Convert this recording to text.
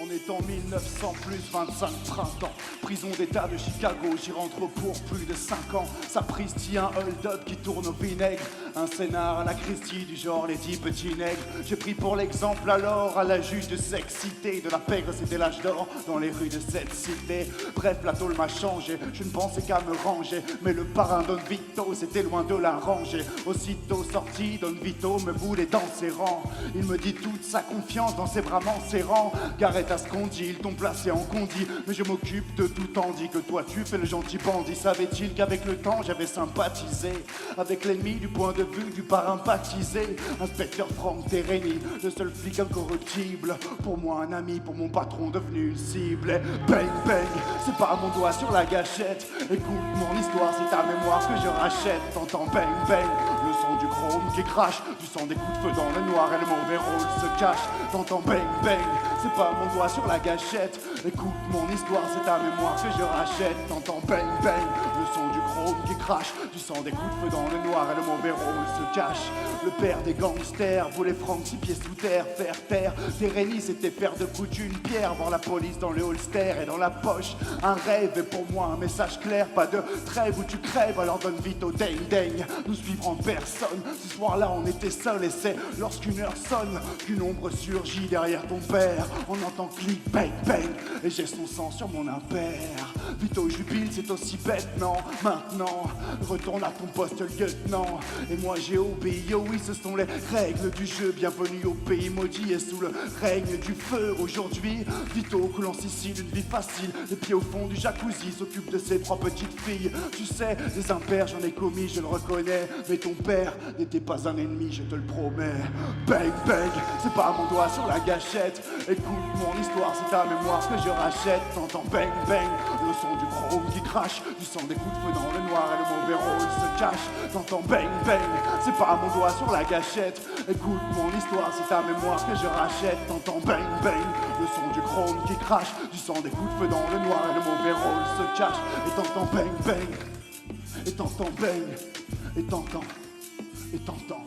On est en 1900 plus 25 printemps. Prison d'état de Chicago, j'y rentre pour plus de 5 ans. Sapristi, un hold-up qui tourne au vinaigre. Un scénar à la Christie du genre les 10 petits nègres. J'ai pris pour l'exemple alors à la juge de sexité. De la pègre c'était l'âge d'or dans les rues de cette cité. Bref, la tôle m'a changé, je ne pensais qu'à me ranger. Mais le parrain Don Vito c'était loin de l'arranger. Aussitôt sorti, Don Vito me voulait dans ses rangs. Il me dit toute sa confiance dans ses bras m'enserrant. Arrête à ce qu'on dit, ils t'ont placé en condi. Mais je m'occupe de tout tandis que toi tu fais le gentil bandit. Savait-il qu'avec le temps j'avais sympathisé avec l'ennemi du point de vue du parrain baptisé. Inspecteur Franck Terreni, le seul flic incorruptible. Pour moi un ami, pour mon patron devenu une cible. Et bang bang, c'est pas mon doigt sur la gâchette. Écoute mon histoire, c'est ta mémoire que je rachète. T'entends bang bang, le son du chrome qui crache. Du sang des coups de feu dans le noir et le mauvais rôle se cache. T'entends bang bang, c'est pas mon doigt sur la gâchette. Écoute mon histoire, c'est ta mémoire que je rachète. T'entends bang bang, le son du chrome qui crache. Du sang des coups de feu dans le noir et le mauvais rôle se cache. Le père des gangsters voulait Franck 6 pieds sous terre, faire taire. Terreni c'était faire de coups d'une pierre. Voir la police dans le holster et dans la poche. Un rêve et pour moi un message clair. Pas de trêve où tu crèves, alors donne vite au ding ding. Nous suivrons personne, ce soir-là on était seuls. Et c'est lorsqu'une heure sonne qu'une ombre surgit derrière ton père. On entend clic, bang, bang, et j'ai son sang sur mon impair. Vito jubile, c'est aussi bête, non? Maintenant, retourne à ton poste, lieutenant. Et moi j'ai obéi, oh oui, ce sont les règles du jeu. Bienvenue au pays maudit et sous le règne du feu. Aujourd'hui, Vito que l'on s'issue d'une vie facile. Les pieds au fond du jacuzzi, s'occupe de ses 3 petites filles. Tu sais, des impairs, j'en ai commis, je le reconnais. Mais ton père n'était pas un ennemi, je te le promets. Bang, bang, c'est pas mon doigt sur la gâchette. Écoute mon histoire, c'est ta mémoire que je rachète. T'entends bang bang, le son du chrome qui crache. Du sang des coups de feu dans le noir et le mauvais rôle se cache. T'entends bang bang, c'est pas mon doigt sur la gâchette. Écoute mon histoire, c'est ta mémoire que je rachète. T'entends bang bang, le son du chrome qui crache. Du sang des coups de feu dans le noir et le mauvais rôle se cache. Et t'entends bang bang, et t'entends bang, et t'entends, et t'entends.